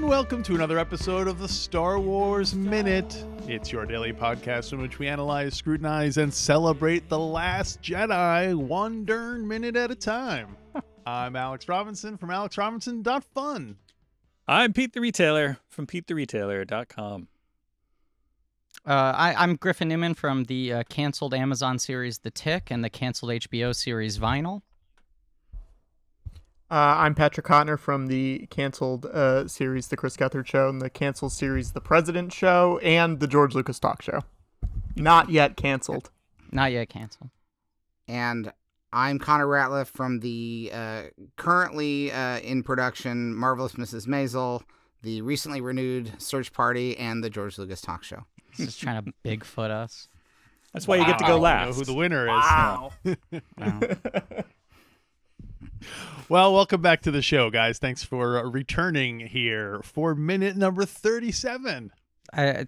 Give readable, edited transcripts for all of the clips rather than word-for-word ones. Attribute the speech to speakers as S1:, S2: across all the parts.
S1: welcome to another episode of the Star Wars Minute. It's your daily podcast in which we analyze, scrutinize, and celebrate The Last Jedi one darn minute at a time. I'm Alex Robinson from alexrobinson.fun.
S2: I'm Pete the Retailer from PeteTheRetailer.com.
S3: I'm Griffin Newman from the canceled Amazon series The Tick and the canceled HBO series Vinyl.
S4: I'm Patrick Cotnoir from the canceled series The Chris Gethard Show and the canceled series The President Show and the George Lucas Talk Show. Not yet canceled.
S3: Not yet canceled.
S5: And I'm Connor Ratliff from the currently in production Marvelous Mrs. Maisel, the recently renewed Search Party, and the George Lucas Talk Show.
S3: Just trying to Bigfoot us.
S2: That's why you get to go last.
S1: I know who the winner is.
S4: Wow.
S3: Wow.
S1: Well, welcome back to the show, guys. Thanks for returning here for minute number 37.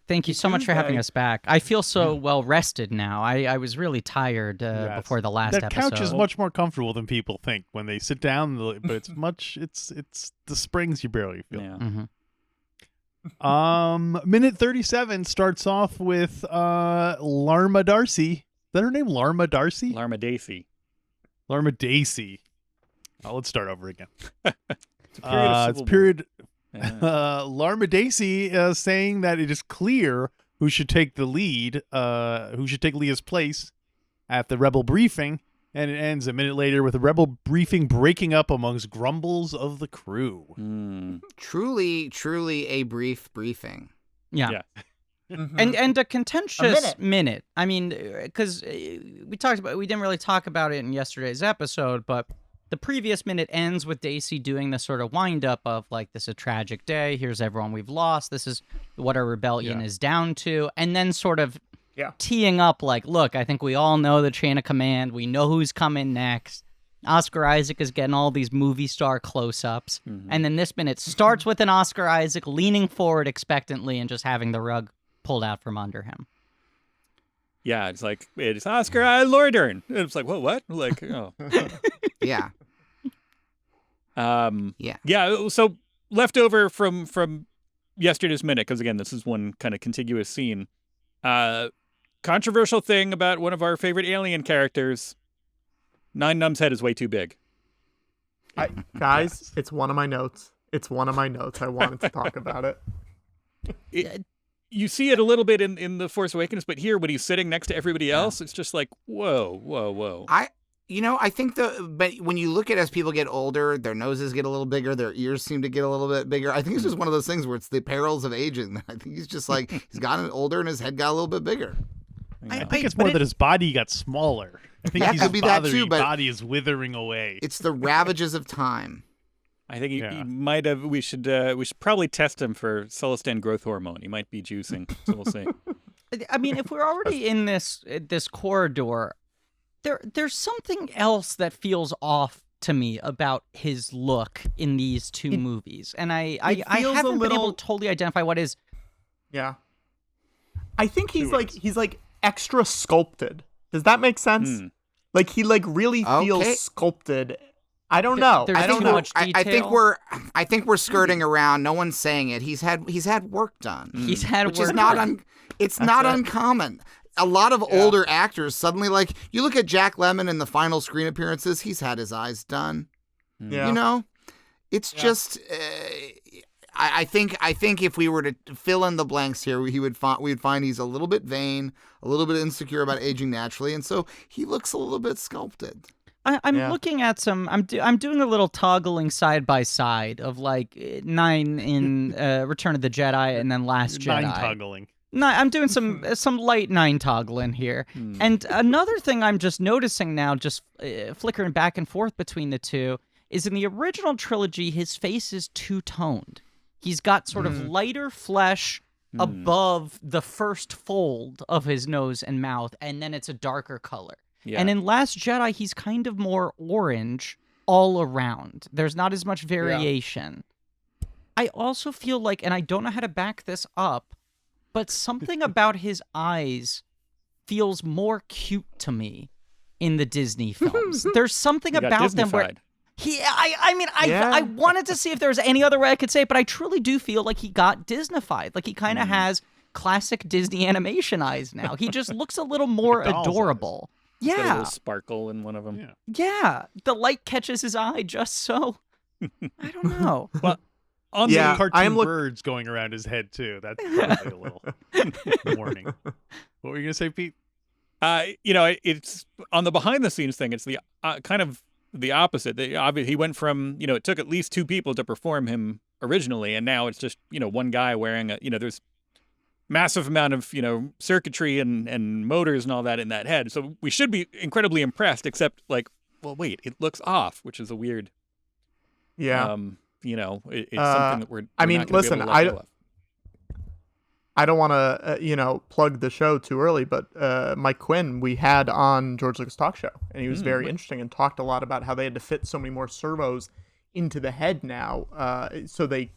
S3: Thank you so much for having us back. I feel so well rested now. I was really tired before the last
S1: that
S3: episode.
S1: Couch is much more comfortable than people think when they sit down, but it's the springs you barely feel.
S2: Yeah.
S3: Mm-hmm.
S1: Minute 37 starts off with Larma Darcy. Is that her name? Larma Darcy?
S2: Larma Daisy.
S1: Larma Daisy. Oh, let's start over again.
S2: It's period.
S1: Larma Daisy saying that it is clear who should take the lead, who should take Leia's place at the Rebel briefing, and it ends a minute later with a Rebel briefing breaking up amongst grumbles of the crew.
S5: Truly a brief briefing.
S3: Yeah.
S4: Mm-hmm.
S3: And a contentious minute. I mean, because we didn't really talk about it in yesterday's episode, but the previous minute ends with Daisy doing the sort of wind-up of, like, this is a tragic day, here's everyone we've lost, this is what our rebellion is down to, and then sort of teeing up, like, look, I think we all know the chain of command, we know who's coming next, Oscar Isaac is getting all these movie star close-ups, and then this minute starts with an Oscar Isaac leaning forward expectantly and just having the rug pulled out from under him.
S2: Yeah, it's like, it's Oscar Loidern. And it's like, what? Like, oh.
S5: Yeah.
S2: Yeah, so leftover from yesterday's minute, because again, this is one kind of contiguous scene. Controversial thing about one of our favorite alien characters. Nien Nunb's head is way too big.
S4: Guys, it's one of my notes. I wanted to talk about it.
S2: You see it a little bit in The Force Awakens, but here, when he's sitting next to everybody else, it's just like, whoa.
S5: I think but when you look at as people get older, their noses get a little bigger, their ears seem to get a little bit bigger. I think it's just one of those things where it's the perils of aging. I think he's just like, he's gotten older and his head got a little bit bigger.
S1: I think it's more that his body got smaller. I think
S5: That could be that too, but
S1: body is withering away.
S5: It's the ravages of time.
S2: I think he might have. We should probably test him for Celestin growth hormone. He might be juicing, so we'll see.
S3: I mean, if we're already in this corridor, there's something else that feels off to me about his look in these two movies, and I haven't been able to totally identify what is.
S4: Yeah, I think he's like extra sculpted. Does that make sense? Like he really feels sculpted. I don't know.
S3: I don't know. Much detail.
S5: I think we're skirting around. No one's saying it. He's had work done.
S3: He's had
S5: which
S3: work
S5: is not
S3: done.
S5: It's not uncommon. A lot of older actors suddenly, like, you look at Jack Lemmon in the final screen appearances, he's had his eyes done.
S4: Yeah.
S5: You know? It's just I think if we were to fill in the blanks here, we'd find he's a little bit vain, a little bit insecure about aging naturally, and so he looks a little bit sculpted.
S3: I'm looking at some. I'm doing a little toggling side by side of like Nien in Return of the Jedi and then Last Jedi.
S1: Nien toggling.
S3: No, I'm doing some light Nien toggling here. And another thing I'm just noticing now, just flickering back and forth between the two, is in the original trilogy, his face is two-toned. He's got sort of lighter flesh above the first fold of his nose and mouth, and then it's a darker color. Yeah. And in Last Jedi, he's kind of more orange all around. There's not as much variation. Yeah. I also feel like, and I don't know how to back this up, but something about his eyes feels more cute to me in the Disney films. There's something about them where I wanted to see if there was any other way I could say it, but I truly do feel like he got Disneyfied. Like he kind of has classic Disney animation eyes now. He just looks a little more adorable.
S2: He's got a
S3: Yeah.
S2: little sparkle in one of them.
S3: Yeah. The light catches his eye just so. I don't know.
S2: Well, on
S1: Yeah,
S2: the
S1: cartoon birds going around his head too. That's probably a little warning. What were you gonna say, Pete?
S2: It's on the behind the scenes thing. It's the kind of the opposite. He went from, it took at least 2 people to perform him originally, and now it's just, one guy wearing there's massive amount of, circuitry and motors and all that in that head. So we should be incredibly impressed, except like, well, wait, it looks off, which is a weird.
S4: Yeah.
S2: It's something that we're
S4: I mean,
S2: not gonna be able
S4: listen,
S2: to let go of.
S4: I don't want to, plug the show too early, but Mike Quinn we had on George Lucas Talk Show, and he was very interesting and talked a lot about how they had to fit so many more servos into the head now, so they,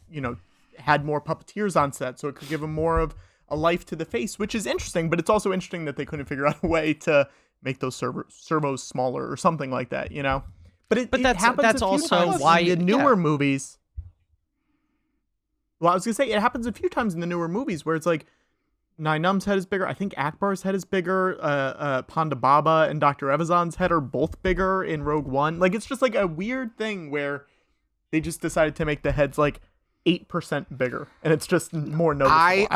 S4: had more puppeteers on set, so it could give them more of a life to the face, which is interesting. But it's also interesting that they couldn't figure out a way to make those servos smaller or something like that, But it
S3: that's
S4: happens a few
S3: also
S4: times
S3: why
S4: in the newer movies. Well, I was gonna say it happens a few times in the newer movies where it's like Nien Nunb's head is bigger. I think Ackbar's head is bigger. Ponda Baba and Dr. Evazan's head are both bigger in Rogue One. Like it's just like a weird thing where they just decided to make the heads like 8% bigger, and it's just more noticeable.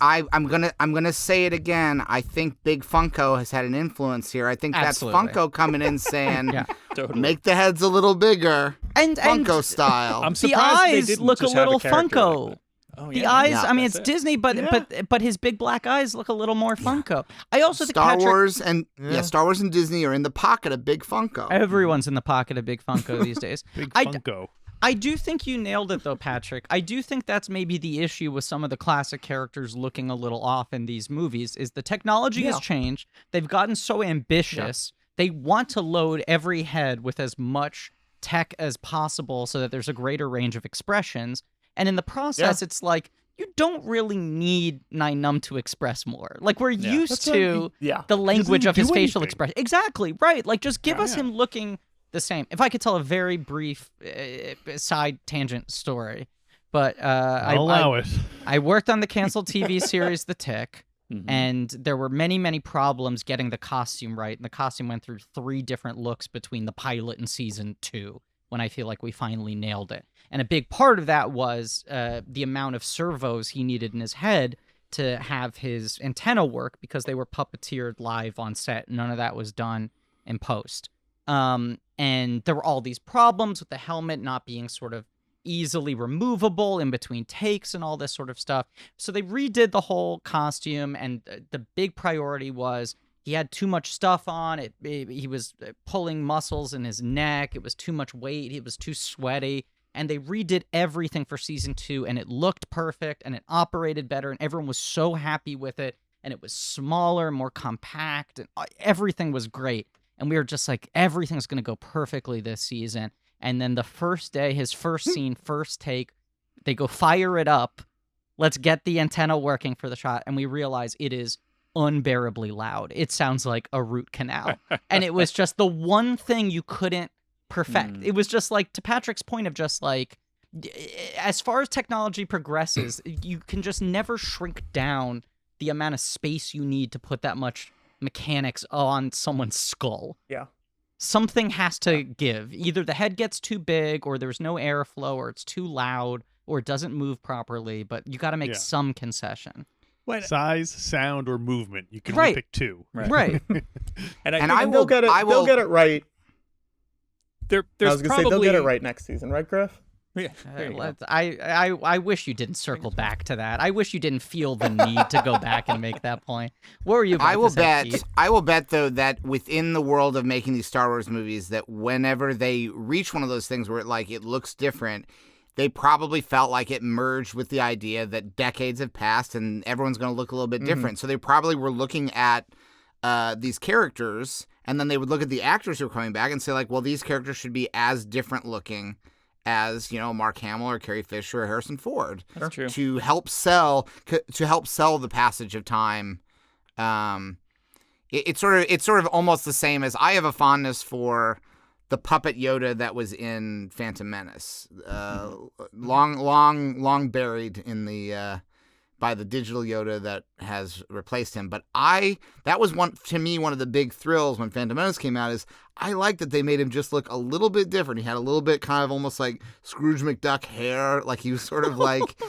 S5: I'm gonna say it again. I think Big Funko has had an influence here. I think
S3: Absolutely.
S5: that's Funko coming in saying,
S2: Totally.
S5: make the heads a little bigger,
S3: And
S5: Funko style.
S2: I'm
S3: the
S2: surprised they
S3: eyes
S2: didn't
S3: look a
S2: just have
S3: little
S2: character like
S3: Funko.
S2: that. Oh,
S3: The
S2: yeah,
S3: eyes,
S2: yeah,
S3: I mean,
S2: that's
S3: it's
S2: it.
S3: Disney, but his big black eyes look a little more Funko. I also think
S5: Star
S3: Patrick,
S5: Wars and Star Wars and Disney are in the pocket of Big Funko.
S3: everyone's in the pocket of big Funko these days.
S1: Big
S3: I-
S1: Funko.
S3: I do think you nailed it, though, Patrick. I do think that's maybe the issue with some of the classic characters looking a little off in these movies, is the technology has changed. They've gotten so ambitious. They want to load every head with as much tech as possible so that there's a greater range of expressions. And in the process, it's like, you don't really need Nien Nunb to express more. Like, we're used to the language of his facial expression. Exactly, right. Like, just give us him looking the same. If I could tell a very brief side tangent story, but
S1: I'll allow it.
S3: I worked on the canceled TV series The Tick, and there were many, many problems getting the costume right, and the costume went through 3 different looks between the pilot and season 2, when I feel like we finally nailed it. And a big part of that was the amount of servos he needed in his head to have his antenna work, because they were puppeteered live on set. None of that was done in post. And there were all these problems with the helmet not being sort of easily removable in between takes and all this sort of stuff. So they redid the whole costume, and the big priority was he had too much stuff on. He was pulling muscles in his neck. It was too much weight. He was too sweaty. And they redid everything for season 2, and it looked perfect, and it operated better, and everyone was so happy with it, and it was smaller, more compact, and everything was great. And we were just like, everything's going to go perfectly this season. And then the first day, his first scene, first take, they go fire it up. Let's get the antenna working for the shot. And we realize it is unbearably loud. It sounds like a root canal. And it was just the one thing you couldn't perfect. It was just like, to Patrick's point of just like, as far as technology progresses, you can just never shrink down the amount of space you need to put that much mechanics on someone's skull.
S4: Yeah.
S3: Something has to give. Either the head gets too big, or there's no airflow, or it's too loud, or it doesn't move properly, but you got to make some concession.
S1: Size, sound, or movement. You can only pick 2.
S3: Right.
S4: They'll get it right.
S2: There's
S4: I was gonna say they'll get it right next season, right, Griff?
S2: Yeah,
S3: I wish you didn't circle back to that. I wish you didn't feel the need to go back and make that point. What were you about to say, Pete?
S5: I will bet, though, that within the world of making these Star Wars movies, that whenever they reach one of those things where it looks different, they probably felt like it merged with the idea that decades have passed and everyone's going to look a little bit different. So they probably were looking at these characters, and then they would look at the actors who were coming back and say, like, well, these characters should be as different looking as, Mark Hamill or Carrie Fisher or Harrison Ford.
S2: That's true.
S5: To help sell the passage of time. It's sort of almost the same as I have a fondness for the puppet Yoda that was in Phantom Menace, long buried in the by the digital Yoda that has replaced him. But that was one of the big thrills when Phantom Menace came out. Is I like that they made him just look a little bit different. He had a little bit kind of almost like Scrooge McDuck hair, like he was sort of like.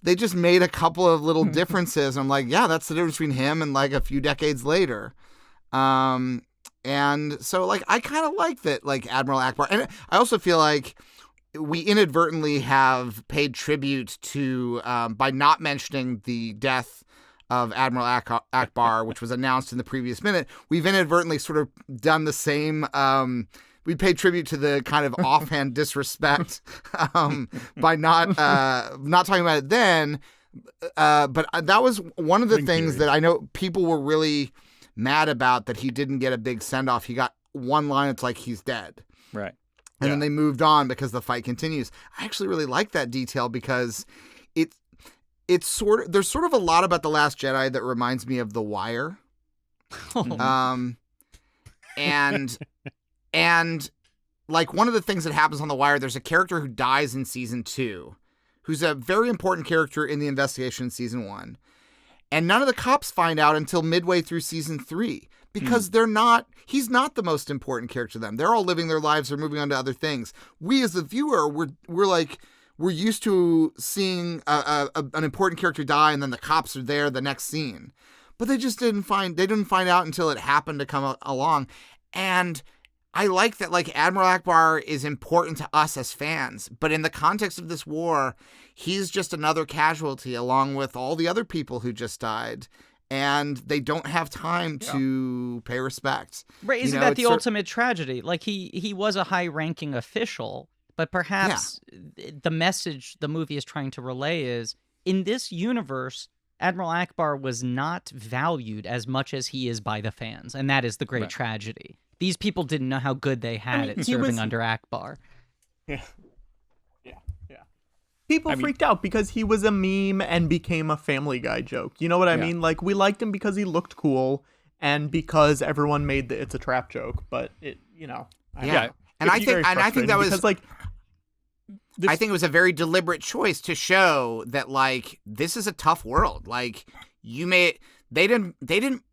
S5: They just made a couple of little differences. I'm like, yeah, that's the difference between him and like a few decades later. And so, like, I kind of like that, like, Admiral Ackbar. And I also feel like we inadvertently have paid tribute to, by not mentioning the death of Admiral Ackbar, which was announced in the previous minute, we've inadvertently sort of done the same. We paid tribute to the kind of offhand disrespect by not talking about it then. But that was one of the things that I know people were really mad about, that he didn't get a big send-off. He got one line, it's like he's dead.
S2: Right.
S5: And then they moved on because the fight continues. I actually really like that detail because there's sort of a lot about The Last Jedi that reminds me of The Wire. And like one of the things that happens on The Wire, there's a character who dies in season 2, who's a very important character in the investigation in season 1. And none of the cops find out until midway through season 3 because he's not the most important character to them. They're all living their lives or moving on to other things. We as the viewer, we're used to seeing an important character die and then the cops are there the next scene. But they just didn't find out until it happened to come along. And I like that, like, Admiral Ackbar is important to us as fans, but in the context of this war, he's just another casualty along with all the other people who just died, and they don't have time to pay respect.
S3: Right? Isn't that the ultimate tragedy? Like, he was a high-ranking official, but perhaps the message the movie is trying to relay is, in this universe, Admiral Ackbar was not valued as much as he is by the fans, and that is the great tragedy. These people didn't know how good they had at serving under Ackbar.
S4: Yeah. People freaked out because he was a meme and became a Family Guy joke. You know what I mean? Like, we liked him because he looked cool and because everyone made the "it's a trap" joke. But it, you know,
S5: and I think that was because, like, I think it was a very deliberate choice to show that, like, this is a tough world. Like, they didn't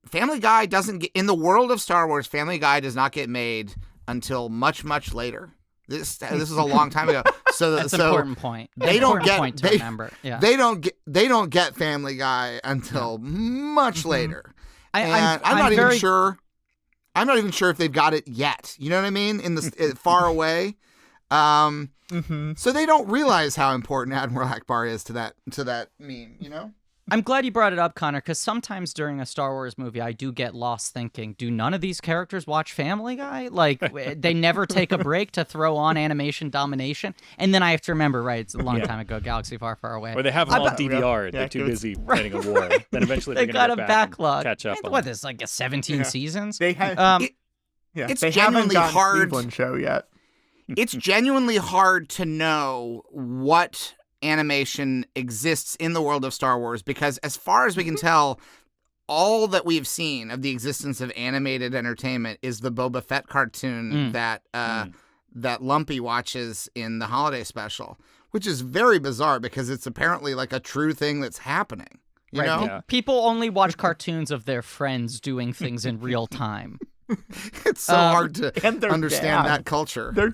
S5: Family Guy doesn't get in the world of Star Wars. Family Guy does not get made until much, much later. This is a long time ago. So
S3: that's an important point.
S5: They don't get
S3: point to remember. Yeah.
S5: They don't get Family Guy until much later. I'm not even sure if they've got it yet. You know what I mean? In the far away. So they don't realize how important Admiral Ackbar is to that meme, you know?
S3: I'm glad you brought it up, Connor, because sometimes during a Star Wars movie, I do get lost thinking, do none of these characters watch Family Guy? Like, they never take a break to throw on Animation Domination? And then I have to remember, right, it's a long time ago, Galaxy Far, Far Away.
S2: Or they have them all DVR'd. They're too busy fighting a war. Then eventually
S3: they got a backlog.
S2: Catch up.
S3: What, there's like 17 seasons?
S4: They have,
S5: it's
S4: they
S5: genuinely
S4: haven't
S5: hard.
S4: Cleveland show yet.
S5: It's genuinely hard to know what animation exists in the world of Star Wars, because as far as we can tell, all that we've seen of the existence of animated entertainment is the Boba Fett cartoon that Lumpy watches in the holiday special, which is very bizarre because it's apparently like a true thing that's happening. You know?
S2: Yeah.
S3: People only watch cartoons of their friends doing things in real time.
S5: It's so hard to
S4: and
S5: understand that culture.
S3: There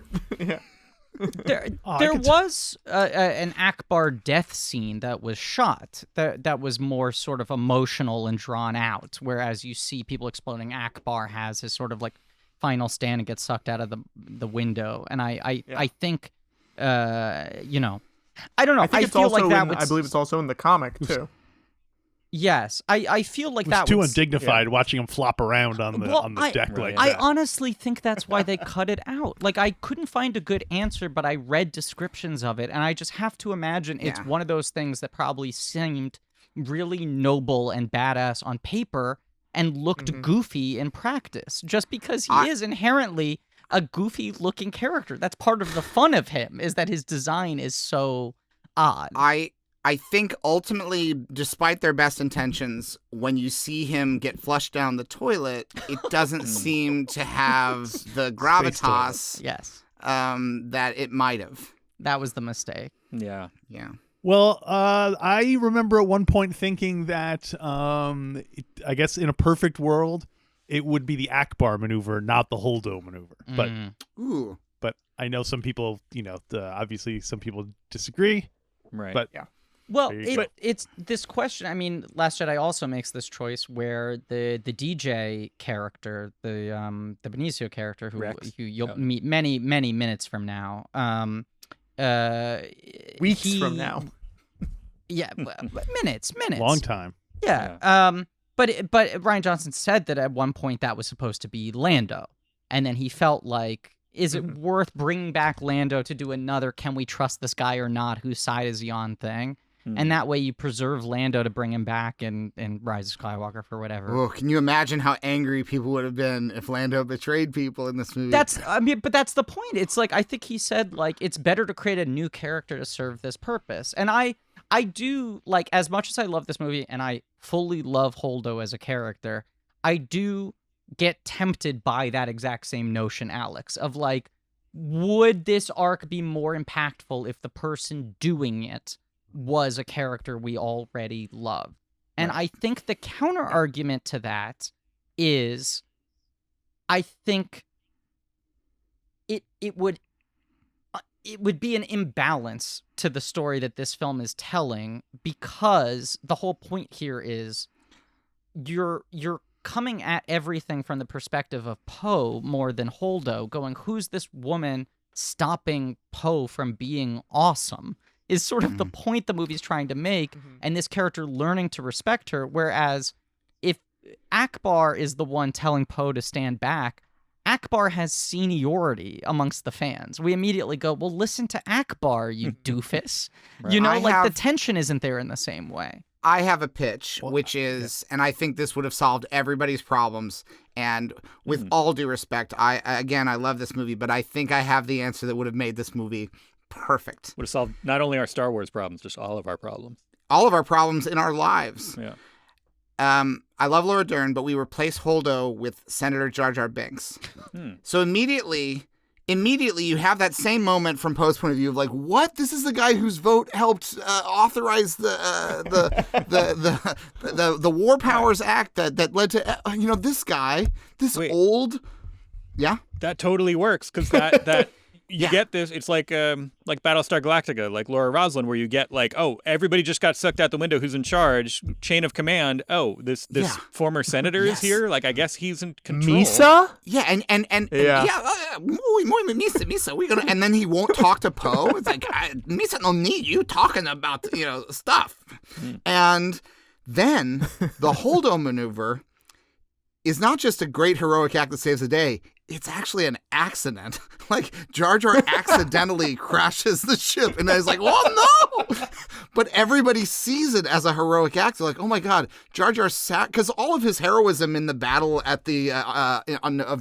S3: was an Ackbar death scene that was shot that was more sort of emotional and drawn out, whereas you see people exploding. Ackbar has his sort of like final stand and gets sucked out of the window, and I think you know, I don't know. I feel like that
S4: I believe it's also in the comic too.
S3: Yes, I feel like that
S1: was too
S3: was
S1: undignified watching him flop around on the deck like that.
S3: I honestly think that's why they cut it out. Like, I couldn't find a good answer, but I read descriptions of it, and I just have to imagine it's one of those things that probably seemed really noble and badass on paper and looked goofy in practice, just because he is inherently a goofy-looking character. That's part of the fun of him, is that his design is so odd.
S5: I think ultimately, despite their best intentions, when you see him get flushed down the toilet, it doesn't seem to have the gravitas
S3: Yes.
S5: that it might have.
S3: That was the mistake.
S2: Yeah.
S5: Yeah.
S1: Well, I remember at one point thinking that I guess in a perfect world, it would be the Ackbar maneuver, not the Holdo maneuver.
S5: Ooh.
S1: But I know some people, obviously some people disagree.
S2: Right.
S1: But
S3: Well,
S1: There you go.
S3: it's this question. I mean, Last Jedi also makes this choice where the DJ character, the Benicio character, who
S2: Rex.
S3: you'll meet many minutes from now,
S4: Weeks from now.
S3: yeah, minutes,
S1: long time.
S3: yeah. But Ryan Johnson said that at one point that was supposed to be Lando, and then he felt like, is it worth bringing back Lando to do another "can we trust this guy or not? Whose side is he on?" thing? And that way you preserve Lando to bring him back in Rise of Skywalker for whatever.
S5: Oh, can you imagine how angry people would have been if Lando betrayed people in this movie?
S3: But that's the point. It's like, I think he said, like, it's better to create a new character to serve this purpose. And I do, like, as much as I love this movie and I fully love Holdo as a character, I do get tempted by that exact same notion, Alex, of like, would this arc be more impactful if the person doing it was a character we already love? And I think the counter argument to that is, I think it would be an imbalance to the story that this film is telling, because the whole point here is you're coming at everything from the perspective of Poe more than Holdo, going, who's this woman stopping Poe from being awesome? Is sort of the point the movie's trying to make, and this character learning to respect her. Whereas if Ackbar is the one telling Poe to stand back, Ackbar has seniority amongst the fans. We immediately go, well, listen to Ackbar, you doofus.
S2: Right.
S3: You know, the tension isn't there in the same way.
S5: I have a pitch, which is, and I think this would have solved everybody's problems. And with all due respect, I love this movie, but I think I have the answer that would have made this movie perfect.
S2: Would have solved not only our Star Wars problems, just all of our problems.
S5: All of our problems in our lives.
S2: Yeah.
S5: I love Laura Dern, but we replace Holdo with Senator Jar Jar Binks. So immediately you have that same moment from Poe's point of view of like, what? This is the guy whose vote helped authorize the War Powers Act that led to this guy,
S2: Wait.
S5: old. Yeah.
S2: That totally works, because that you get this. It's like Battlestar Galactica, like Laura Roslin, where you get like, oh, everybody just got sucked out the window. Who's in charge? Chain of command. Oh, this former senator is here. Like, I guess he's in control.
S4: Misa?
S5: Yeah, and muy Misa. We gonna, and then he won't talk to Poe. It's like, Misa no need you talking about stuff. And then the Holdo maneuver is not just a great heroic act that saves the day. It's actually an accident. Like, Jar Jar accidentally crashes the ship, and it's like, oh no! But everybody sees it as a heroic act. They're like, oh my god, Jar Jar because all of his heroism in the battle at the of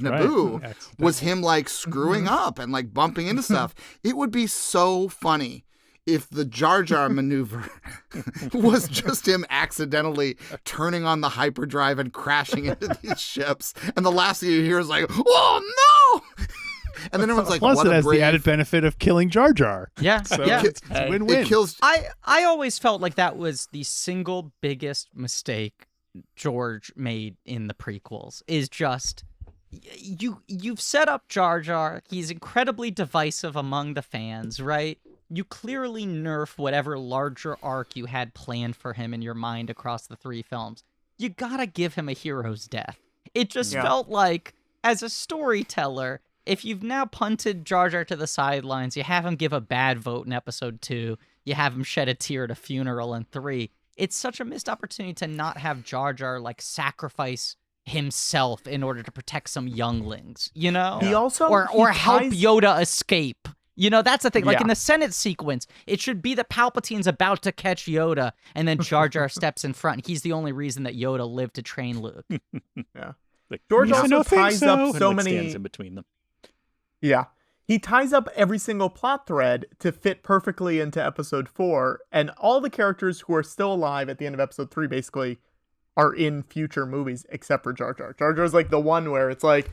S5: Naboo was him like screwing up and like bumping into stuff. It would be so funny if the Jar Jar maneuver was just him accidentally turning on the hyperdrive and crashing into these ships, and the last thing you hear is like, oh no! And then everyone's like,
S1: plus
S5: what
S1: it
S5: a
S1: has
S5: brave...
S1: the added benefit of killing Jar Jar.
S3: Yeah,
S1: So
S3: yeah.
S1: it's win-win.
S5: It kills...
S3: I always felt like that was the single biggest mistake George made in the prequels, is just you've set up Jar Jar. He's incredibly divisive among the fans, right? You clearly nerf whatever larger arc you had planned for him in your mind across the three films. You gotta give him a hero's death. It just felt like, as a storyteller, if you've now punted Jar Jar to the sidelines, you have him give a bad vote in episode 2, you have him shed a tear at a funeral in 3, it's such a missed opportunity to not have Jar Jar, like, sacrifice himself in order to protect some younglings, you know?
S4: He also...
S3: Or help
S4: ties-
S3: Yoda escape. You know, that's the thing. Like,
S4: Yeah.
S3: in the Senate sequence, it should be that Palpatine's about to catch Yoda, and then Jar Jar steps in front. He's the only reason that Yoda lived to train Luke.
S4: Yeah.
S2: Like,
S4: George
S1: I
S4: also
S1: don't think
S4: ties
S1: so.
S4: up
S2: and,
S4: so
S2: like,
S4: many...
S2: stands in between them.
S4: Yeah. he ties up every single plot thread to fit perfectly into episode 4, and all the characters who are still alive at the end of episode 3 basically are in future movies except for Jar Jar. Jar Jar's like the one where it's like,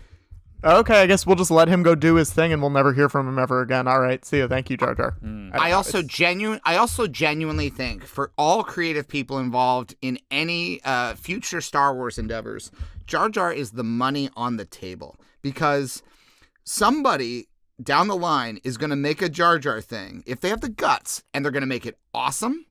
S4: okay, I guess we'll just let him go do his thing and we'll never hear from him ever again. All right, see you. Thank you, Jar Jar.
S5: I also genuinely think for all creative people involved in any future Star Wars endeavors, Jar Jar is the money on the table, because somebody down the line is going to make a Jar Jar thing if they have the guts, and they're going to make it awesome,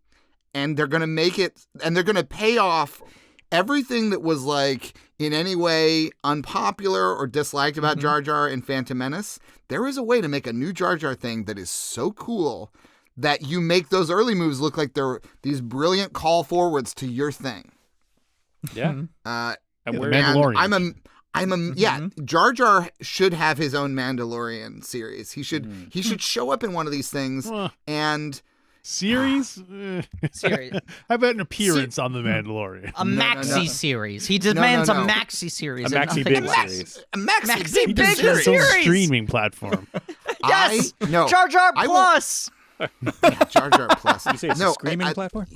S5: and they're going to make it, and they're going to pay off everything that was like in any way unpopular or disliked about Jar Jar in Phantom Menace. There is a way to make a new Jar Jar thing that is so cool that you make those early moves look like they're these brilliant call forwards to your thing.
S2: Yeah.
S1: And we're Mandalorian.
S5: Jar Jar should have his own Mandalorian series. He should show up in one of these things and
S1: series.
S3: Series.
S1: How about an appearance on the Mandalorian?
S3: A maxi series. He demands a maxi series.
S2: A maxi big series.
S5: A maxi
S1: He
S5: big
S1: does
S5: series.
S1: his own streaming platform.
S3: Yes.
S5: No.
S3: Jar Jar Plus.
S5: Jar Jar Plus.
S2: You say it's a screaming platform?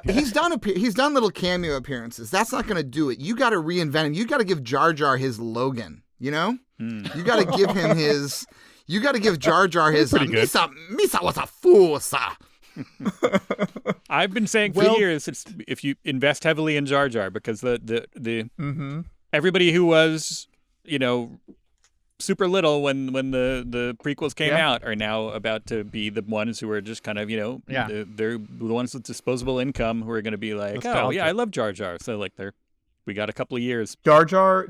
S5: He's done little cameo appearances. That's not going to do it. You got to reinvent him. You got to give Jar Jar his Logan. You know, you got to give him his. You got to give Jar Jar his. Misa was a fool, sir.
S2: I've been saying for years, it's if you invest heavily in Jar Jar, because the everybody who was, super little when the prequels came out are now about to be the ones who are just kind of, they're the ones with disposable income who are going to be like, oh yeah, I love Jar Jar. So like we got a couple of years.
S4: Jar Jar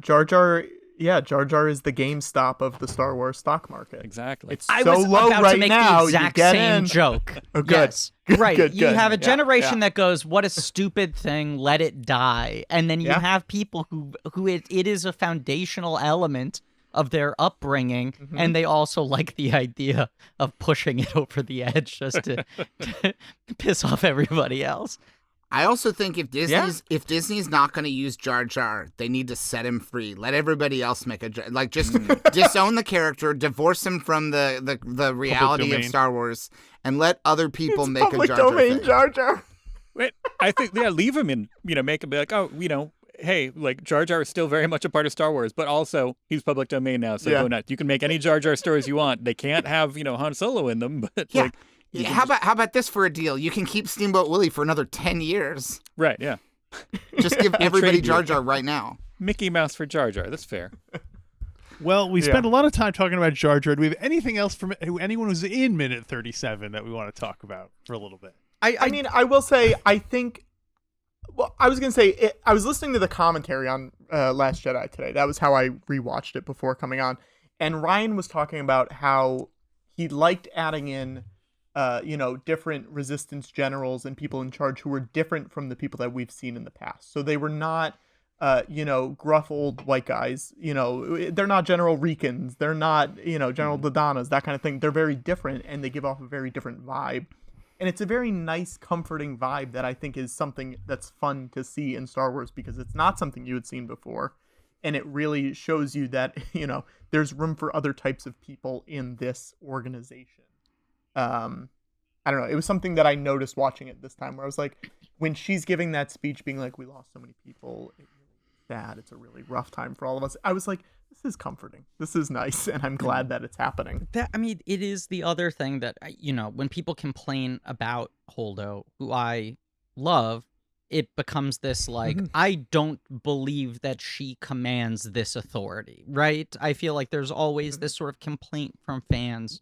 S4: is the GameStop of the Star Wars stock market.
S2: Exactly.
S4: It's
S3: I
S4: so
S3: was
S4: low
S3: about
S4: right
S3: to make
S4: now.
S3: the exact
S4: you get
S3: same
S4: in.
S3: joke.
S4: Oh, good.
S3: Yes.
S4: Good,
S3: Right.
S4: good,
S3: You
S4: good.
S3: have a
S4: Yeah,
S3: generation
S4: yeah.
S3: that goes, what a stupid thing, let it die. And then you have people who it is a foundational element of their upbringing, and they also like the idea of pushing it over the edge just to piss off everybody else.
S5: I also think if Disney's not going to use Jar Jar, they need to set him free. Let everybody else make just disown the character, divorce him from the reality of Star Wars, and let other people make a Jar Jar
S4: domain
S5: thing.
S4: Jar Jar.
S2: Wait, I think leave him in. Make him be like, hey, like Jar Jar is still very much a part of Star Wars, but also he's public domain now, so go nuts. You can make any Jar Jar stories you want. They can't have Han Solo in them, but
S5: how about this for a deal? You can keep Steamboat Willie for another 10 years.
S2: Right, yeah.
S5: Just give everybody
S2: trade
S5: Jar
S2: you.
S5: Jar right now.
S2: Mickey Mouse for Jar Jar. That's fair.
S1: Well, we spent a lot of time talking about Jar Jar. Do we have anything else from anyone who's in minute 37 that we want to talk about for a little bit?
S4: I mean, I will say, I think. Well, I was going to say, I was listening to the commentary on Last Jedi today. That was how I rewatched it before coming on. And Ryan was talking about how he liked adding in, different resistance generals and people in charge who were different from the people that we've seen in the past. So they were not, gruff old white guys. They're not General Riekens. They're not, General Dodanas, that kind of thing. They're very different, and they give off a very different vibe. And it's a very nice, comforting vibe that I think is something that's fun to see in Star Wars, because it's not something you had seen before. And it really shows you that, there's room for other types of people in this organization. I don't know. It was something that I noticed watching it this time, where I was like, when she's giving that speech being like, we lost so many people, it's really sad. It's a really rough time for all of us. I was like, this is comforting. This is nice, and I'm glad that it's happening.
S3: It is the other thing that, when people complain about Holdo, who I love, it becomes this, like, I don't believe that she commands this authority, right? I feel like there's always this sort of complaint from fans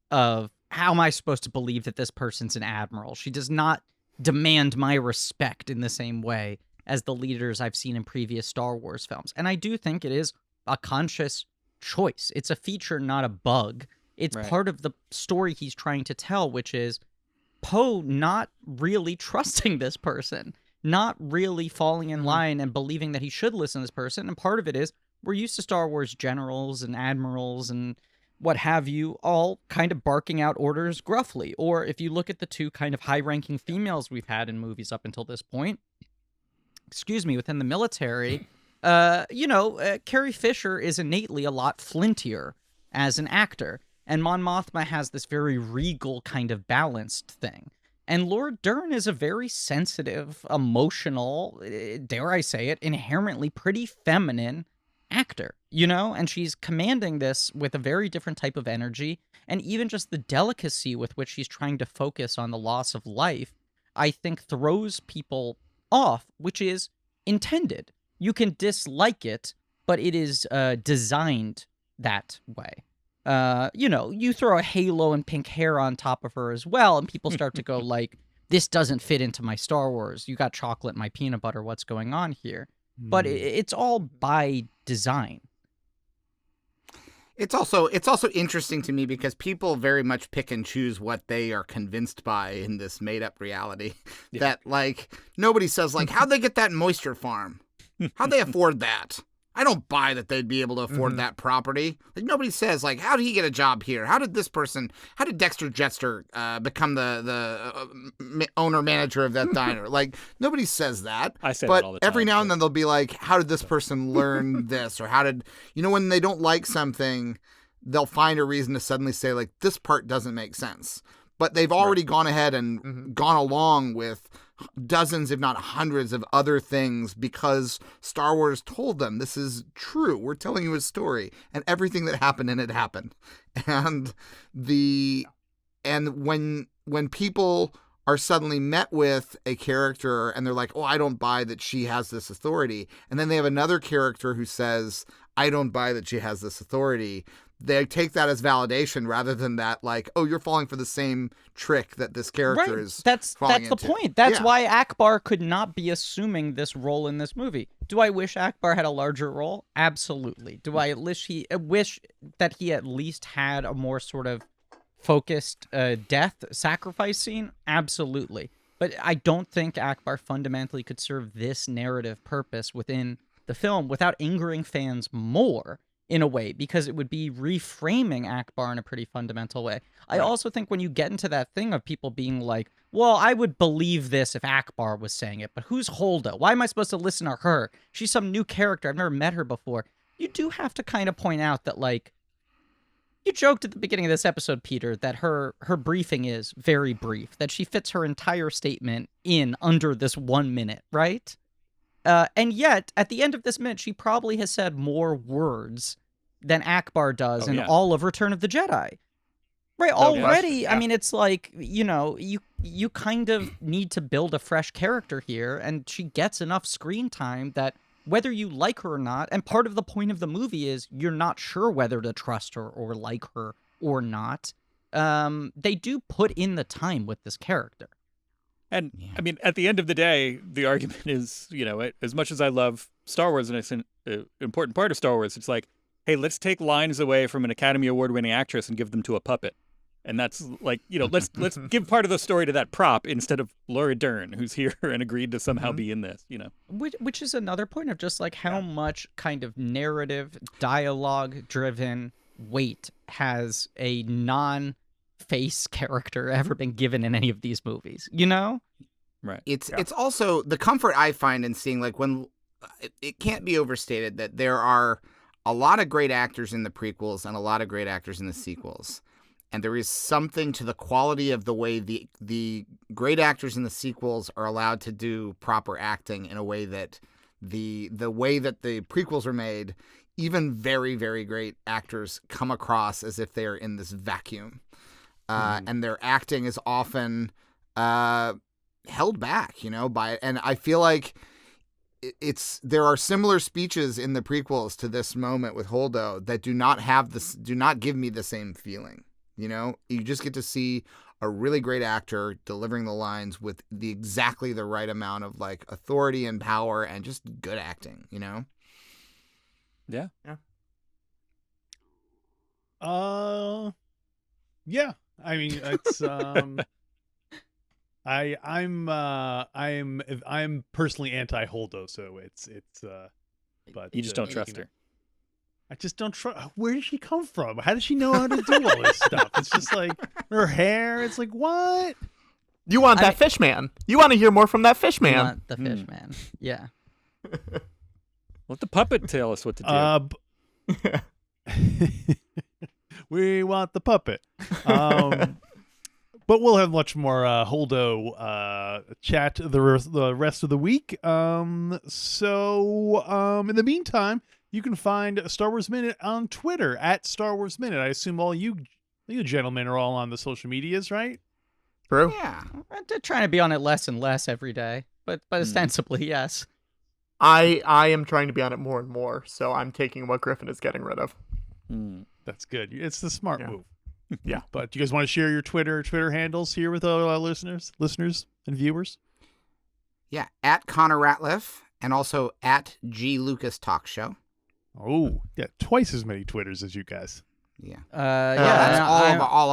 S3: of, how am I supposed to believe that this person's an admiral? She does not demand my respect in the same way as the leaders I've seen in previous Star Wars films. And I do think it is a conscious choice. It's a feature, not a bug. It's part of the story he's trying to tell, which is Poe not really trusting this person, not really falling in line and believing that he should listen to this person. And part of it is we're used to Star Wars generals and admirals and what have you, all kind of barking out orders gruffly. Or if you look at the two kind of high-ranking females we've had in movies up until this point, within the military, Carrie Fisher is innately a lot flintier as an actor. And Mon Mothma has this very regal kind of balanced thing. And Laura Dern is a very sensitive, emotional, dare I say it, inherently pretty feminine actor, you know? And she's commanding this with a very different type of energy. And even just the delicacy with which she's trying to focus on the loss of life, I think throws people off, which is intended. You can dislike it, but it is designed that way. You know, you throw a halo and pink hair on top of her as well, and people start to go like, this doesn't fit into my Star Wars. You got chocolate, my peanut butter. What's going on here? But it's all by design.
S5: It's also interesting to me because people very much pick and choose what they are convinced by in this made-up reality. Yeah. That, like, nobody says, like, how'd they get that moisture farm? How'd they afford that? I don't buy that they'd be able to afford that property. Like, nobody says, like, how did he get a job here? How did Dexter Jettster become the owner-manager of that diner? Like, nobody says that.
S2: I say
S5: but
S2: that all the time.
S5: Every now and then they'll be like, how did this person learn this? Or when they don't like something, they'll find a reason to suddenly say, like, this part doesn't make sense. But they've already gone ahead and gone along with dozens, if not hundreds, of other things because Star Wars told them this is true. We're telling you a story, and everything that happened in it happened. And when people are suddenly met with a character and they're like, oh, I don't buy that she has this authority, and then they have another character who says, I don't buy that she has this authority, they take that as validation rather than that, like, oh, you're falling for the same trick that this character is falling
S3: That's
S5: into.
S3: the point. That's why Ackbar could not be assuming this role in this movie. Do I wish Ackbar had a larger role? Absolutely. Do I wish that he at least had a more sort of focused death sacrifice scene? Absolutely. But I don't think Ackbar fundamentally could serve this narrative purpose within the film without angering fans more. In a way, because it would be reframing Ackbar in a pretty fundamental way. I also think when you get into that thing of people being like, well, I would believe this if Ackbar was saying it, but who's Holdo? Why am I supposed to listen to her? She's some new character. I've never met her before. You do have to kind of point out that, like, you joked at the beginning of this episode, Peter, that her briefing is very brief, that she fits her entire statement in under this 1 minute, right? And yet, at the end of this minute, she probably has said more words than Ackbar does in all of Return of the Jedi. Right, already, I mean, it's like, you know, you kind of need to build a fresh character here, and she gets enough screen time that whether you like her or not, and part of the point of the movie is you're not sure whether to trust her or like her or not, they do put in the time with this character.
S2: And, I mean, at the end of the day, the argument is, you know, as much as I love Star Wars, and it's an important part of Star Wars, it's like, hey, let's take lines away from an Academy Award-winning actress and give them to a puppet. And that's like, you know, let's give part of the story to that prop instead of Laura Dern, who's here and agreed to somehow be in this, you know.
S3: Which is another point of just like how much kind of narrative, dialogue-driven weight has a non-face character ever been given in any of these movies, you know?
S2: Right.
S5: It's also the comfort I find in seeing, like, when it can't be overstated that there are a lot of great actors in the prequels and a lot of great actors in the sequels. And there is something to the quality of the way the great actors in the sequels are allowed to do proper acting in a way that the way that the prequels are made, even very, very great actors come across as if they're in this vacuum. And their acting is often held back, you know, and I feel like there are similar speeches in the prequels to this moment with Holdo that do not give me the same feeling. You know, you just get to see a really great actor delivering the lines with exactly the right amount of, like, authority and power and just good acting, you know?
S2: Yeah.
S1: Yeah. I mean, it's I'm personally anti Holdo, so it's but
S2: you just don't trust her.
S1: I just don't trust. Where did she come from? How does she know how to do all this stuff? It's just like her hair. It's like, what?
S4: You want that fish man. You want to hear more from that fish man.
S3: You want the fish man. Yeah.
S2: Let the puppet tell us what to do.
S1: We want the puppet. But we'll have much more Holdo chat the rest of the week. So in the meantime, you can find Star Wars Minute on Twitter at Star Wars Minute. I assume all you gentlemen are all on the social medias, right?
S4: True.
S5: Yeah.
S3: I'm trying to be on it less and less every day, but ostensibly, yes.
S4: I am trying to be on it more and more, so I'm taking what Griffin is getting rid of.
S1: That's good. It's the smart move.
S4: Yeah.
S1: But do you guys want to share your Twitter handles here with our listeners and viewers?
S5: Yeah, at Connor Ratliff and also at G Lucas Talk Show.
S1: Oh, yeah, twice as many Twitters as you guys.
S5: Yeah.
S3: Yeah.
S5: That's all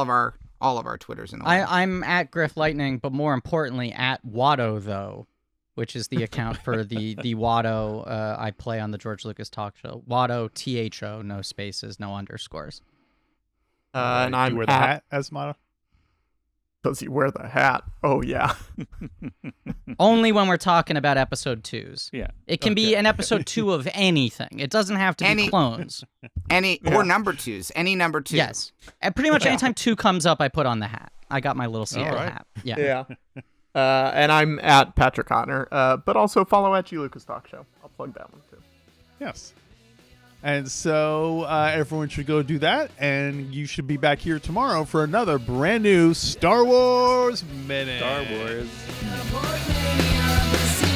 S5: of our Twitters in a way.
S3: I'm at Griff Lightning, but more importantly, at Watto though, which is the account for the Watto I play on the George Lucas Talk Show. Watto, THO, no spaces, no underscores.
S4: And
S1: do
S4: I'm
S1: you wear the hat as motto?
S4: Does he wear the hat? Oh yeah.
S3: Only when we're talking about episode 2s.
S2: Yeah.
S3: It can be an episode 2 of anything. It doesn't have to be clones.
S5: Or number 2s. Any number 2.
S3: Yes. And pretty much anytime 2 comes up, I put on the hat. I got my little Seattle
S1: right.
S3: hat. Yeah.
S4: Yeah. And I'm at Patrick Cotnoir, but also follow at G Lucas Talk Show. I'll plug that one too.
S1: Yes. And so everyone should go do that, and you should be back here tomorrow for another brand new Star Wars Minute.
S2: Star Wars.
S6: The board mania of the sea.